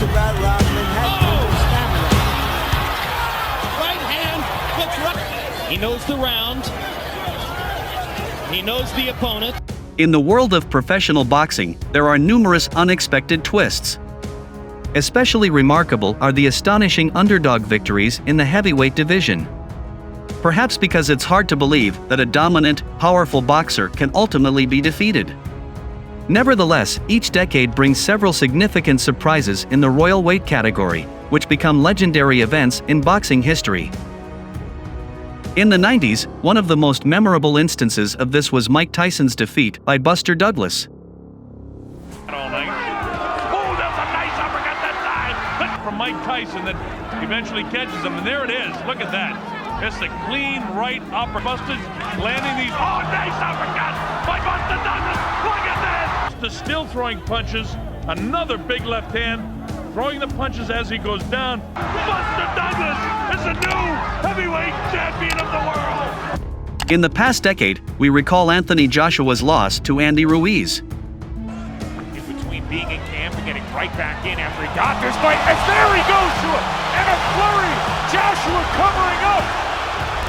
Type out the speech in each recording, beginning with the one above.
about Rahman has Right hand, looks right. He knows the round. He knows the opponent. In the world of professional boxing, there are numerous unexpected twists. Especially remarkable are the astonishing underdog victories in the heavyweight division. Perhaps because it's hard to believe that a dominant, powerful boxer can ultimately be defeated. Nevertheless, each decade brings several significant surprises in the royal weight category, which become legendary events in boxing history. In the 90s, one of the most memorable instances of this was Mike Tyson's defeat by Buster Douglas. From Mike Tyson that eventually catches him, and there it is. Look at that. It's a clean right upper. Buster's landing these. Oh, nice uppercut by Buster Douglas. Look at this. Buster's still throwing punches. Another big left hand, throwing the punches as he goes down. Buster Douglas is the new heavyweight champion of the world. In the past decade, we recall Anthony Joshua's loss to Andy Ruiz. In between being in camp and getting right back in after he got this fight, and there he goes to it, and a flurry. Joshua covering up,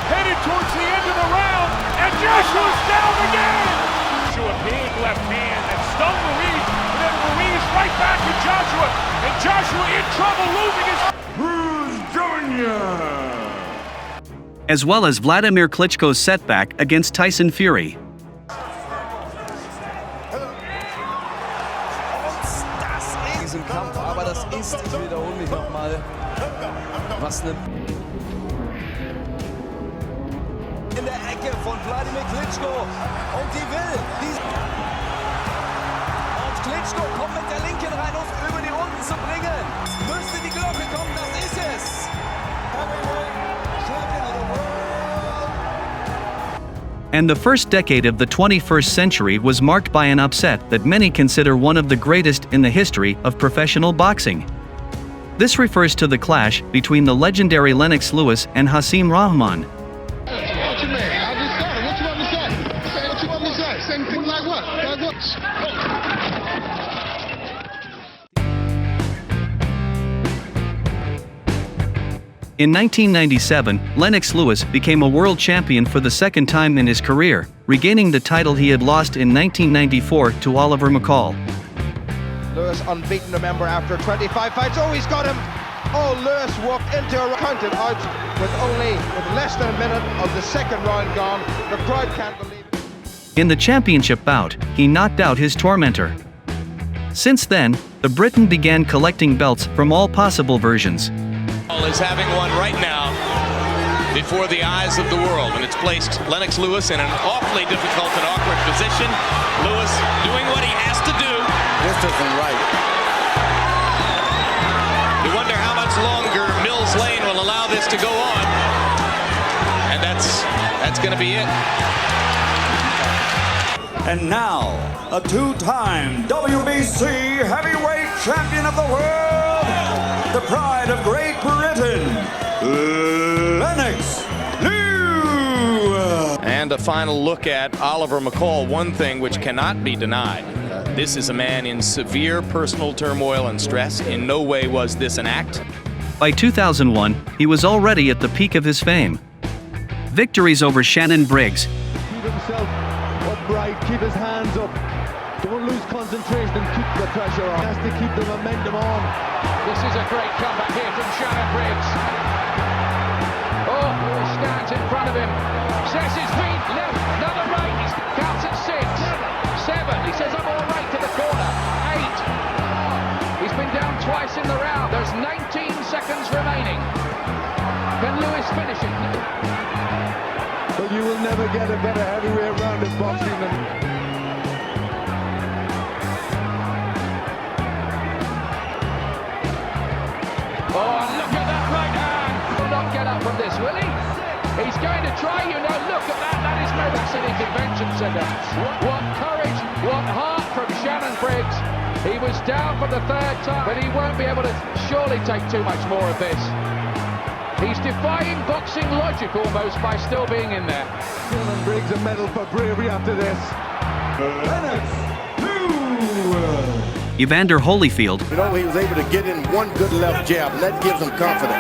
headed towards the end of the round, and Joshua's down again. Joshua, big left hand that stung Ruiz, and then Ruiz right back to Joshua, and Joshua in trouble, losing his. Bruce Jr. As well as Wladimir Klitschko's setback against Tyson Fury. Diesen Kampf, aber das ist, ich wiederhole mich nochmal, was eine... In der Ecke von Wladimir Klitschko und die will, und Klitschko kommt mit der linken rein, um über die Runden zu bringen. Müsste die Glocke kommen, das ist es. And the first decade of the 21st century was marked by an upset that many consider one of the greatest in the history of professional boxing. This refers to the clash between the legendary Lennox Lewis and Hasim Rahman. What you mean? I just started. What you want me to say? What you want me to say? Same thing like what? Like what? In 1997, Lennox Lewis became a world champion for the second time in his career, regaining the title he had lost in 1994 to Oliver McCall. Lewis unbeaten, remember, after 25 fights. Oh, he's got him! Oh, Lewis walked into a counted out with less than a minute of the second round gone. The crowd can't believe it. In the championship bout, he knocked out his tormentor. Since then, the Briton began collecting belts from all possible versions. Is having one right now before the eyes of the world, and it's placed Lennox Lewis in an awfully difficult and awkward position. Lewis doing what he has to do. This isn't right. You wonder how much longer Mills Lane will allow this to go on, and that's going to be it. And now, a two-time WBC heavyweight champion of the world, the pride of Great Britain, Lennox Lewis. And a final look at Oliver McCall. One thing which cannot be denied. This is a man in severe personal turmoil and stress. In no way was this an act. By 2001, he was already at the peak of his fame. Victories over Shannon Briggs. Keep himself upright, keep his hands up. Don't lose concentration and keep the pressure on. He has to keep the momentum on. This is a great comeback here from Shannon Briggs. Oh, he stands in front of him. Sets his feet left, another right. He counts at 6, 7. He says, I'm all right to the corner. 8. He's been down twice in the round. There's 19 seconds remaining. Can Lewis finish it? But you will never get a better heavyweight round in boxing than... Oh, look at that right hand. Will not get up from this, will he? He's going to try, you know. Look at that. That is no City Convention Centre. What courage, what heart from Shannon Briggs. He was down for the third time, but he won't be able to surely take too much more of this. He's defying boxing logic almost by still being in there. Shannon Briggs a medal for bravery after this. Lennox Lewis. Evander Holyfield, You know, he was able to get in one good left jab, and that gives him confidence.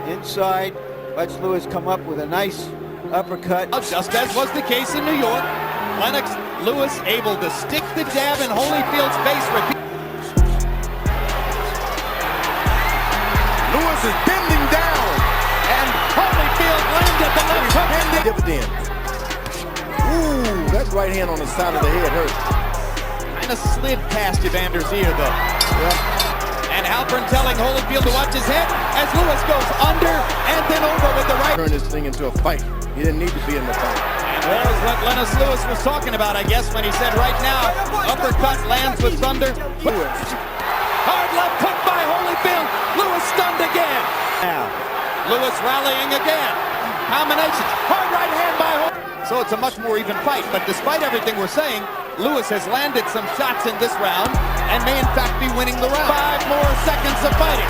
Inside, lets Lewis come up with a nice uppercut. Just as was the case in New York, Lennox Lewis able to stick the jab in Holyfield's face. Lewis is bending down, And Holyfield landed the left hook. and the dividend. Ooh, that right hand on the side of the head hurt. Kind of slid past Evander's ear, though. And Halpern telling Holyfield to watch his head as Lewis goes under and then over with the right. Turn this thing into a fight. He didn't need to be in the fight. And there's what Lennox Lewis was talking about, I guess, when he said right now, uppercut lands with thunder. Hard left hook by Holyfield. Lewis stunned again. Now, Lewis rallying again. Combinations. Hard right hand by Holyfield. So it's a much more even fight, but despite everything we're saying, Lewis has landed some shots in this round and may in fact be winning the round. 5 more seconds of fighting.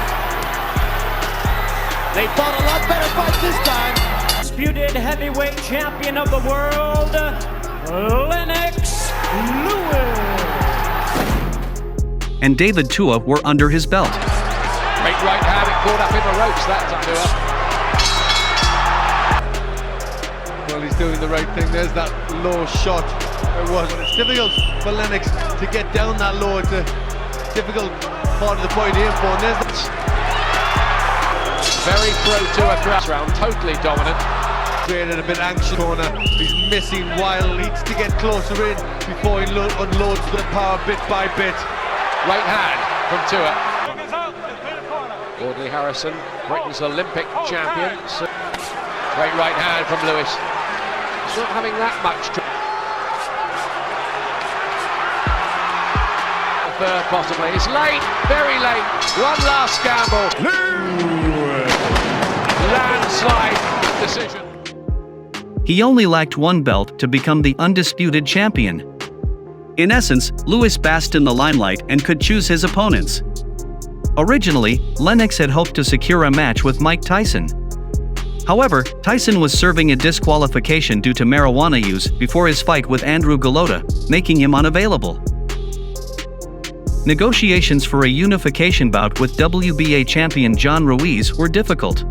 They fought a lot better fight this time. Disputed heavyweight champion of the world, Lennox Lewis. and David Tua were under his belt. Great right hand, it caught up in the ropes, that time, Tua. Well, he's doing the right thing. There's that low shot. It was. It's difficult for Lennox to get down that low. It's a difficult part of the fight here for. And there's very pro-Tua cross round, totally dominant. created a bit anxious corner. He's missing while needs to get closer in before he unloads the power bit by bit. Right hand from Tua. Audley Harrison, Britain's Olympic champion. Great right hand from Lewis. He's not having that much trouble. Third possibly. It's late, very late. One last gamble. Landslide decision. He only lacked one belt to become the undisputed champion. In essence, Lewis basked in the limelight and could choose his opponents. Originally, Lennox had hoped to secure a match with Mike Tyson. However, Tyson was serving a disqualification due to marijuana use before his fight with Andrew Golota, making him unavailable. Negotiations for a unification bout with WBA champion John Ruiz were difficult.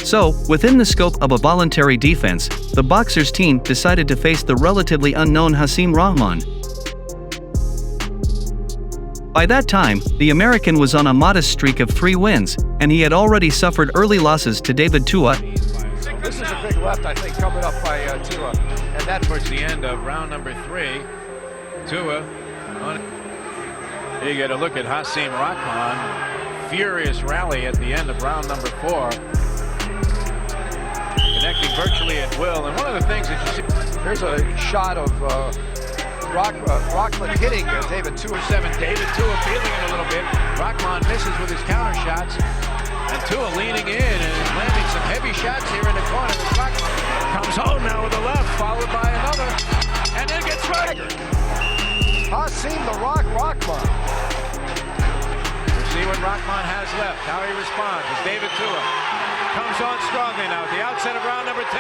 So, within the scope of a voluntary defense, the Boxers team decided to face the relatively unknown Hasim Rahman. By that time, the American was on a modest streak of 3 wins, and he had already suffered early losses to David Tua. This is a big left, I think, coming up by Tua. And that towards the end of round number 3. Tua. You get a look at Hasim Rahman. Furious rally at the end of round number 4. Connecting virtually at will. And one of the things that you see, here's a shot of Rahman hitting David Tua. 7. David Tua feeling it a little bit. Rahman misses with his counter shots. And Tua leaning in and is landing some heavy shots here in the corner. Rahman comes home now with a left, followed by another. And then gets right. Hasim the Rahman. We'll see what Rahman has left, how he responds as David Tua comes on strongly now at the outset of round number 10.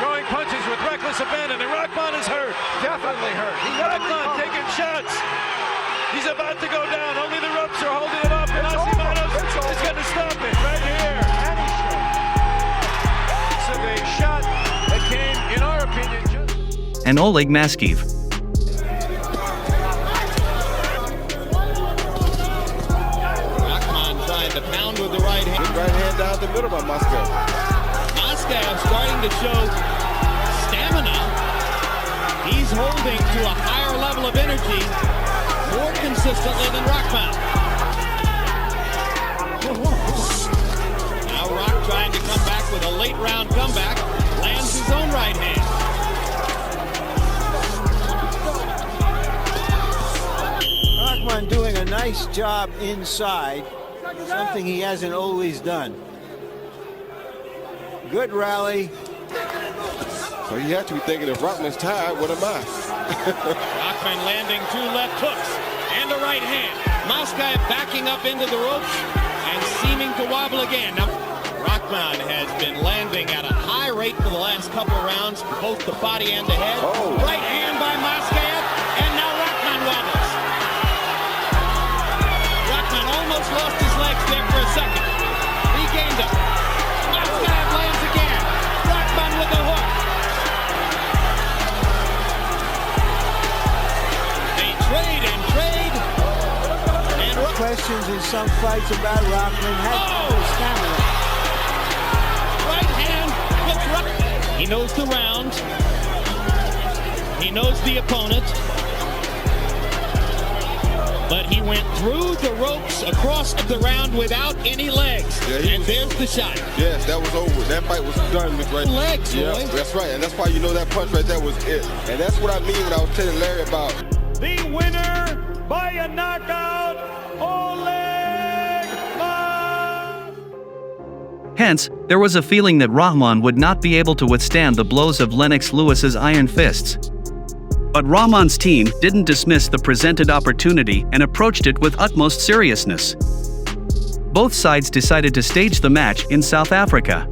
Throwing punches with reckless abandon, and Rahman is hurt. Definitely hurt. Rahman taking shots. He's about to go down. Only the ropes are holding him up, and Hasim is going to stop it right here. So the shot that came, in our opinion, just... And Oleg Maskiv. To pound with the right hand. Good right hand down the middle by Moskow. Moskow starting to show stamina. He's holding to a higher level of energy more consistently than Rahman. Now Rock trying to come back with a late round comeback. Lands his own right hand. Rahman doing a nice job inside. Something he hasn't always done. Good rally. So you have to be thinking, if Rahman's tired, what am I? Rahman landing 2 left hooks and a right hand. Moskow backing up into the ropes and seeming to wobble again. Now, Rahman has been landing at a high rate for the last couple of rounds, both the body and the head. Oh. Right hand by Moskow, and now Rahman wobbling. there for a second. Regained him. Left jab lands again. Rahman with the hook. They trade and trade. And questions in some fights about Rahman has stamina. Right hand hooks right. He knows the round. He knows the opponent. But he went through the ropes across the round without any legs. Yeah, and there's the shot. Yes, that was over. That fight was done with right. Legs, yeah, boy. That's right. And that's why you know that punch right there was it. And that's what I mean when I was telling Larry about. The winner by a knockout, Hence, there was a feeling that Rahman would not be able to withstand the blows of Lennox Lewis's iron fists. But Rahman's team didn't dismiss the presented opportunity and approached it with utmost seriousness. Both sides decided to stage the match in South Africa.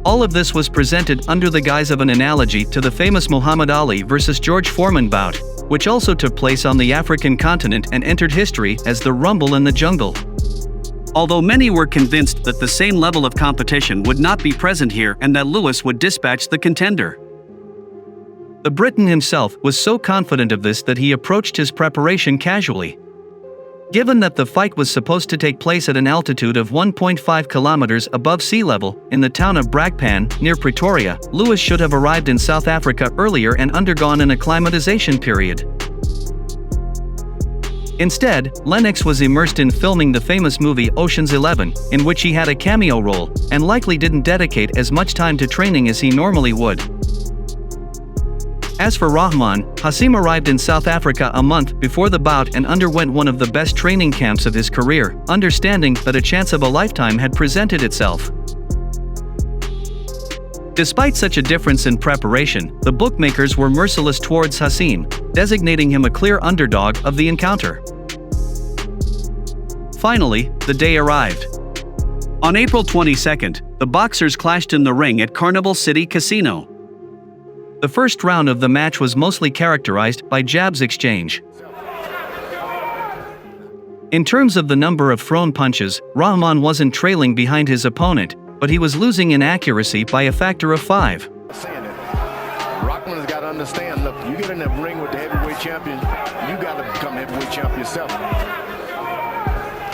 All of this was presented under the guise of an analogy to the famous Muhammad Ali vs. George Foreman bout, which also took place on the African continent and entered history as the Rumble in the Jungle. Although many were convinced that the same level of competition would not be present here and that Lewis would dispatch the contender. The Briton himself was so confident of this that he approached his preparation casually. Given that the fight was supposed to take place at an altitude of 1.5 kilometers above sea level, in the town of Brakpan, near Pretoria, Lewis should have arrived in South Africa earlier and undergone an acclimatization period. Instead, Lennox was immersed in filming the famous movie Ocean's 11, in which he had a cameo role, and likely didn't dedicate as much time to training as he normally would. As for Rahman, Hasim arrived in South Africa a month before the bout and underwent one of the best training camps of his career, understanding that a chance of a lifetime had presented itself. Despite such a difference in preparation, the bookmakers were merciless towards Hasim, designating him a clear underdog of the encounter. Finally, the day arrived. On April 22nd, the boxers clashed in the ring at Carnival City Casino. The first round of the match was mostly characterized by jabs exchange. In terms of the number of thrown punches, Rahman wasn't trailing behind his opponent, but he was losing in accuracy by a factor of 5. Rahman has got to understand, look, you get in the ring with the heavyweight champion, you got to become heavyweight champion yourself.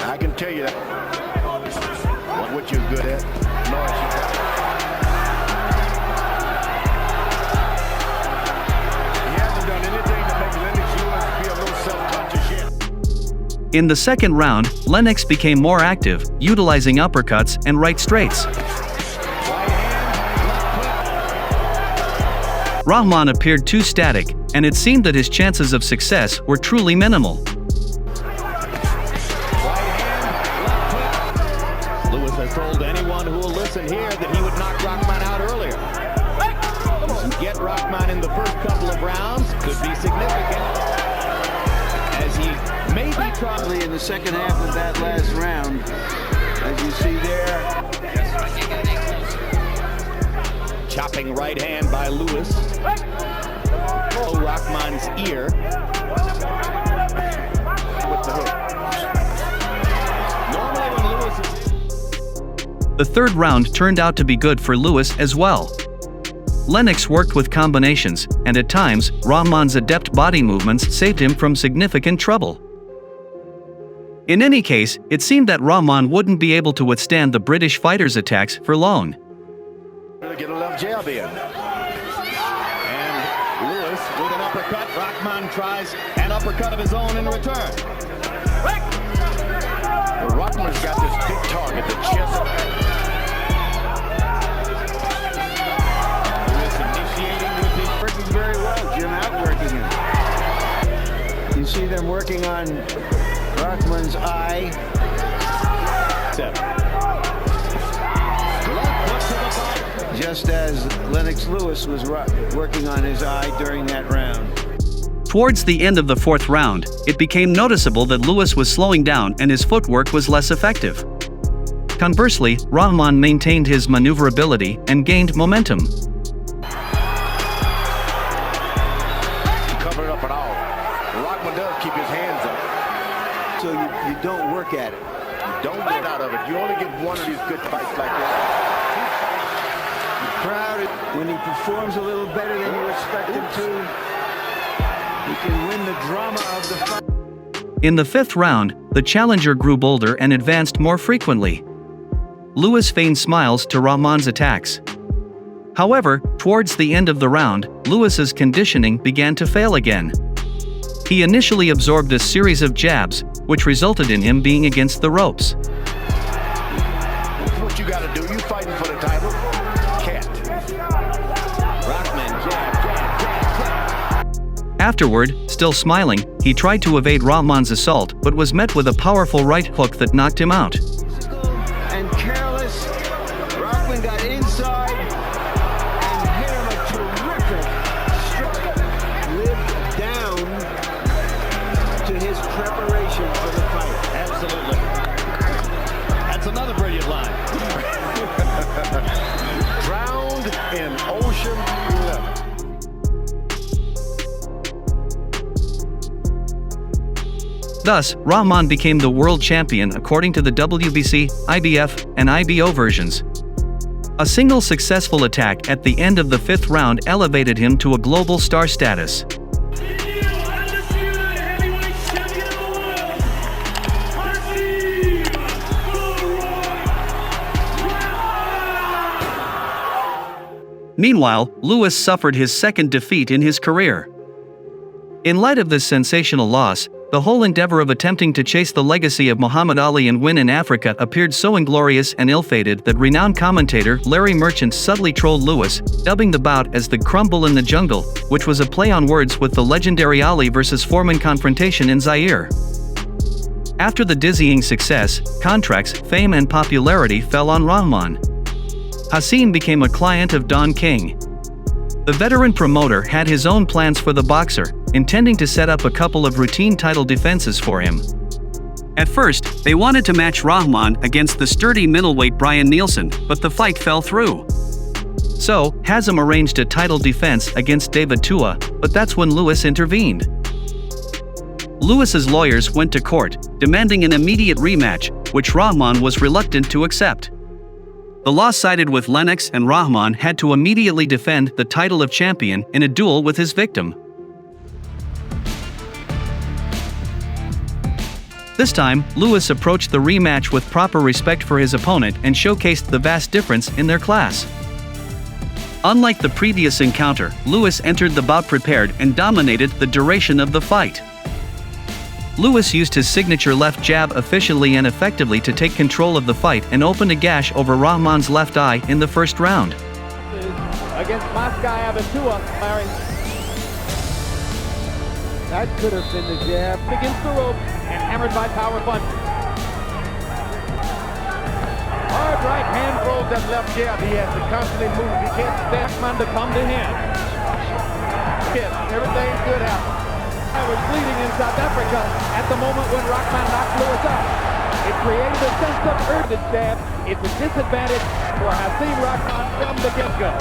I can tell you that. What you're good at. He hasn't done anything to make Lennox Lewis be a little self-conscious yet. In the second round, Lennox became more active, utilizing uppercuts and right straights. Rahman appeared too static, and it seemed that his chances of success were truly minimal. Lewis has told anyone who will listen here that he would knock Rahman out earlier. To get Rahman in the first couple of rounds could be significant, as he may be Probably in the second half of that last round, as you see there. Chopping right hand by Lewis. Oh, Rahman's ear. With the hook. Normally when Lewis is... The third round turned out to be good for Lewis as well. Lennox worked with combinations, and at times, Rahman's adept body movements saved him from significant trouble. In any case, it seemed that Rahman wouldn't be able to withstand the British fighter's attacks for long. Get a left jab in. And Lewis with an uppercut. Rahman tries an uppercut of his own in return. Rahman's got this big target, the chest. Lewis initiating with his... Working very well, Jim, outworking him. You see them working on Rahman's eye. Just as Lennox Lewis was working on his eye during that round. Towards the end of the fourth round, it became noticeable that Lewis was slowing down and his footwork was less effective. Conversely, Rahman maintained his maneuverability and gained momentum. Cover it up at all. Rahman does keep his hands up. So you don't work at it. Don't get out of it. You only get one of these good fights like that. Crowd, when he performs a little better than you expect him to, he can win the drama of the fight. In the fifth round, the challenger grew bolder and advanced more frequently. Lewis feigned smiles to Rahman's attacks. However, towards the end of the round, Lewis's conditioning began to fail again. He initially absorbed a series of jabs, which resulted in him being against the ropes. What you gotta do, you fighting for the title. Can't. Rahman, jab. Afterward, still smiling, he tried to evade Rahman's assault but was met with a powerful right hook that knocked him out. And careless, Rahman got inside and hit him a terrific strike. Lived down to his preparation for the fight. Absolutely. That's another brilliant line. Drowned in Ocean 11. Thus, Rahman became the world champion according to the WBC, IBF, and IBO versions. A single successful attack at the end of the fifth round elevated him to a global star status. Meanwhile, Lewis suffered his second defeat in his career. In light of this sensational loss, the whole endeavor of attempting to chase the legacy of Muhammad Ali and win in Africa appeared so inglorious and ill-fated that renowned commentator Larry Merchant subtly trolled Lewis, dubbing the bout as the Crumble in the Jungle, which was a play on words with the legendary Ali vs. Foreman confrontation in Zaire. After the dizzying success, contracts, fame and popularity fell on Rahman. Hasim became a client of Don King. The veteran promoter had his own plans for the boxer, intending to set up a couple of routine title defenses for him. At first, they wanted to match Rahman against the sturdy middleweight Brian Nielsen, but the fight fell through. So, Hasim arranged a title defense against David Tua, but that's when Lewis intervened. Lewis's lawyers went to court, demanding an immediate rematch, which Rahman was reluctant to accept. The law sided with Lennox, and Rahman had to immediately defend the title of champion in a duel with his victim. This time, Lewis approached the rematch with proper respect for his opponent and showcased the vast difference in their class. Unlike the previous encounter, Lewis entered the bout prepared and dominated the duration of the fight. Lewis used his signature left jab efficiently and effectively to take control of the fight and opened a gash over Rahman's left eye in the first round. Against Moscow Tua, Larry. That could have been the jab. Against the rope and hammered by power punch. Hard right hand throws that left jab. He has to constantly move. He can't stand Rahman to come to him. Everything's good happening. I was bleeding in South Africa at the moment when Rahman knocked Lewis out. It created a sense of urgency jab. It's a disadvantage for Hasim Rahman from the get-go.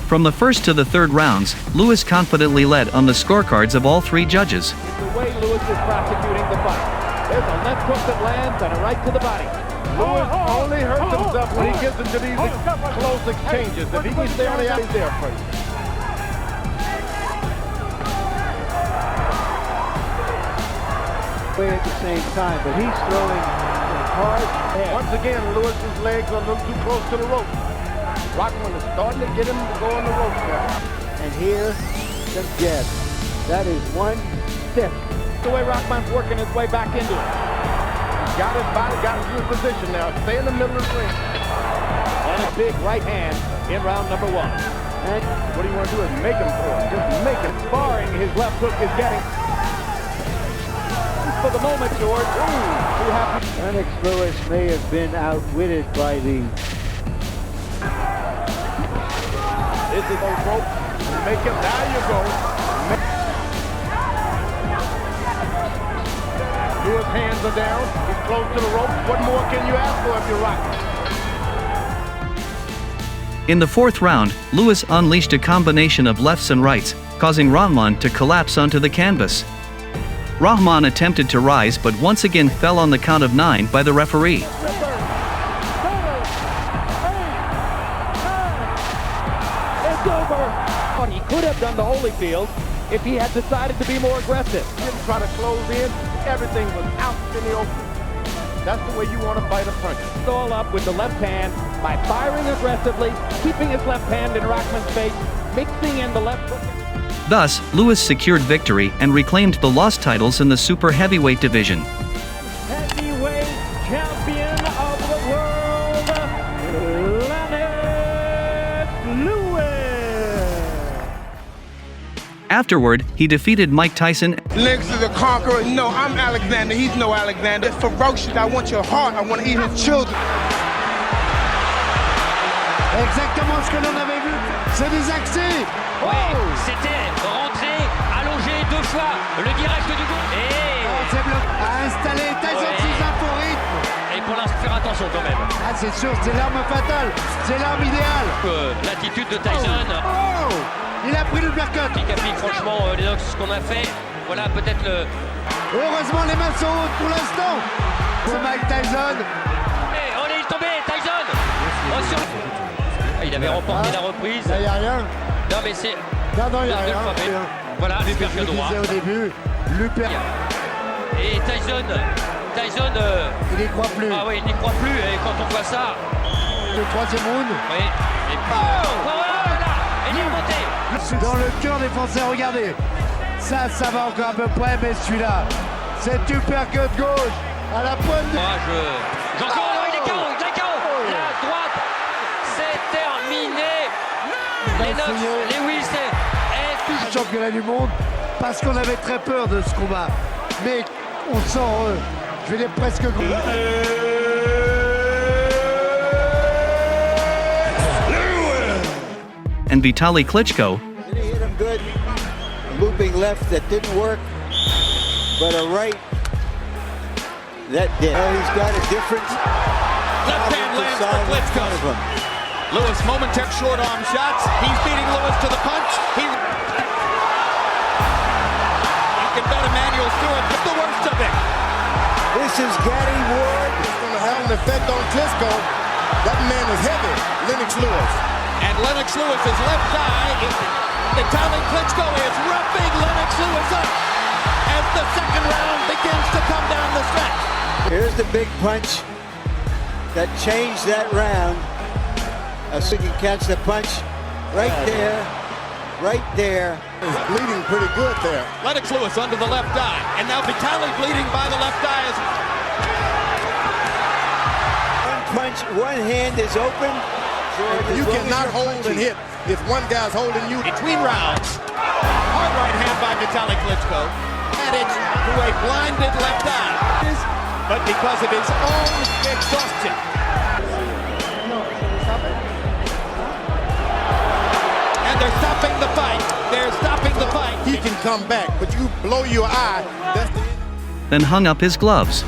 From the first to the third rounds, Lewis confidently led on the scorecards of all three judges. It's the way Lewis is prosecuting the fight. There's a left hook that lands and a right to the body. Lewis only hurts himself when he gets into these close exchanges. If he can stay on the outside, he's there for you. At the same time, but he's throwing hard. Once again, Lewis's legs are a little too close to the rope. Rahman is starting to get him to go on the rope now. And here, some jabs. That is one step. The way Rahman's working his way back into it. He's got his body, got his good position now. Stay in the middle of the ring. And a big right hand in round number one. And what do you want to do is make him throw it. Just make him. Barring his left hook is getting. For the moment, George, Lennox Lewis may have been outwitted by the... This is those ropes. Make him, now you go. Lewis' hands are down. He's close to the rope. What more can you ask for if you're right? In the fourth round, Lewis unleashed a combination of lefts and rights, causing Rahman to collapse onto the canvas. Rahman attempted to rise but once again fell on the count of 9 by the referee. He could have done the Holyfield if he had decided to be more aggressive. He didn't try to close in. Everything was out in the open. That's the way you want to fight a punch. All up with the left hand by firing aggressively, keeping his left hand in Rahman's face, mixing in the left hook. Thus, Lewis secured victory and reclaimed the lost titles in the super heavyweight division. Heavyweight champion of the world, Lennox Lewis. Afterward, he defeated Mike Tyson. Lennox is a conqueror. No, I'm Alexander. He's no Alexander. It's ferocious. I want your heart. I want to eat his children. Exactement ce que l'on avait vu. C'est des accès. Oui, c'était rentré, allongé 2 fois, le direct du gauche. Et c'est bloqué. A installé Tyson sous un faux rythme. Et pour l'instant, faire attention quand même. Ah, c'est sûr, c'est l'arme fatale. C'est l'arme idéale. L'attitude de Tyson. Oh, il a pris le uppercut. Qui applique franchement Lennox, ce qu'on a fait. Voilà peut-être le... Heureusement, les mains sont hautes pour l'instant. Pour Mike Tyson. Et on est tombé, Tyson. Il avait remporté la reprise. Là, il n'y a rien. Non, mais c'est... Non, il n'y a rien. Voilà, je l'uppercut droit. au début, l'uppercut. Et Tyson, il n'y croit plus. Ah oui, il n'y croit plus. Et quand on voit ça... Le troisième round. Oui. Et puis... voilà. Et il est remonté. Dans le cœur des Français, regardez. Ça va encore à peu près, mais celui-là, cet uppercut gauche à la pointe de... J'encore, il est KO, la droite, c'est terminé. Lennox Lewis est toujours championnat du monde parce qu'on avait très peur de ce combat. Mais on sent, je vais dire presque... And Vitaly Klitschko. He hit him good. A looping left that didn't work, but a right that did. He's got a different left hand lands for Klitschko. Lewis momentary short arm shots. He's beating Lewis to the punch. You can bet Emmanuel Stewart is the worst of it. This is Gary Ward. It's going to have an effect on Klitschko. That man is heavy, Lennox Lewis. And Lennox Lewis's left thigh is... Vitaly Klitschko is roughing Lennox Lewis up as the second round begins to come down the stretch. Here's the big punch that changed that round. So you can catch the punch right there, right there. He's bleeding pretty good there. Lennox Lewis under the left eye, and now Vitaly bleeding by the left eye. One punch, one hand is open. You cannot hold and hit if one guy's holding you. Between rounds, hard right hand by Vitaly Klitschko, added to a blinded left eye, but because of his own exhaustion. And they're stopping the fight. They're stopping the fight. He can come back, but you blow your eye. That's the... Then hung up his gloves.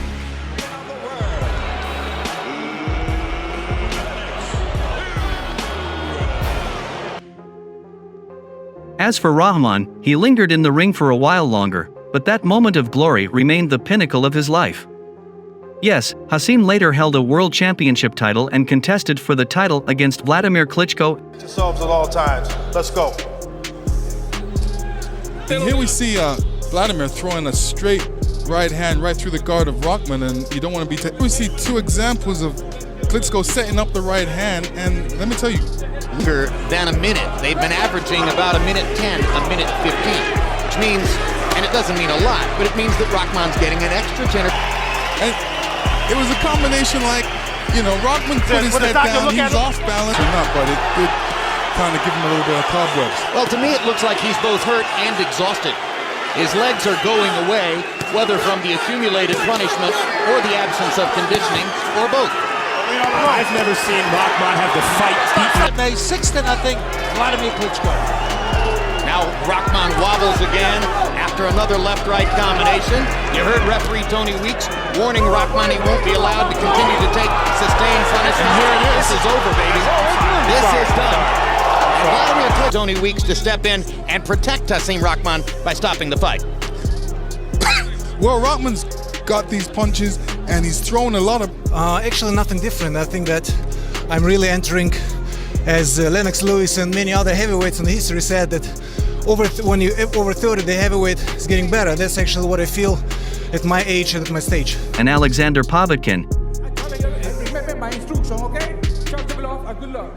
As for Rahman, he lingered in the ring for a while longer, but that moment of glory remained the pinnacle of his life. Yes, Hasim later held a world championship title and contested for the title against Wladimir Klitschko. Solves at all times. Let's go. And here we see Wladimir throwing a straight right hand right through the guard of Rahman, and you don't want to be... We see 2 examples of Klitschko setting up the right hand, and let me tell you... Longer than a minute. They've been averaging about a minute 10, a minute 15, which means, and it doesn't mean a lot, but it means that Rahman's getting an extra 10. And it was a combination like, you know, Rahman put his head down, he was off balance or not, but it did kind of give him a little bit of cobwebs. Well, to me it looks like he's both hurt and exhausted. His legs are going away, whether from the accumulated punishment or the absence of conditioning, or both. I've never seen Rahman have the fight beaten. May 6-0, Wladimir Klitschko. Now Rahman wobbles again after another left-right combination. You heard referee Tony Weeks warning Rahman he won't be allowed to continue to take sustained punishment. And here it is. This is over, baby. This is done. And Wladimir Klitschko, Tony Weeks to step in and protect Hasim Rahman by stopping the fight. Well, Rahman's got these punches and he's thrown a lot of... Actually nothing different. I think that I'm really entering, as Lennox Lewis and many other heavyweights in history said, that when you over 30, the heavyweight is getting better. That's actually what I feel at my age and at my stage. And Alexander Povetkin. Remember my instruction, okay? Chop the block, a good luck.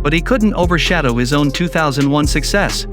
But he couldn't overshadow his own 2001 success.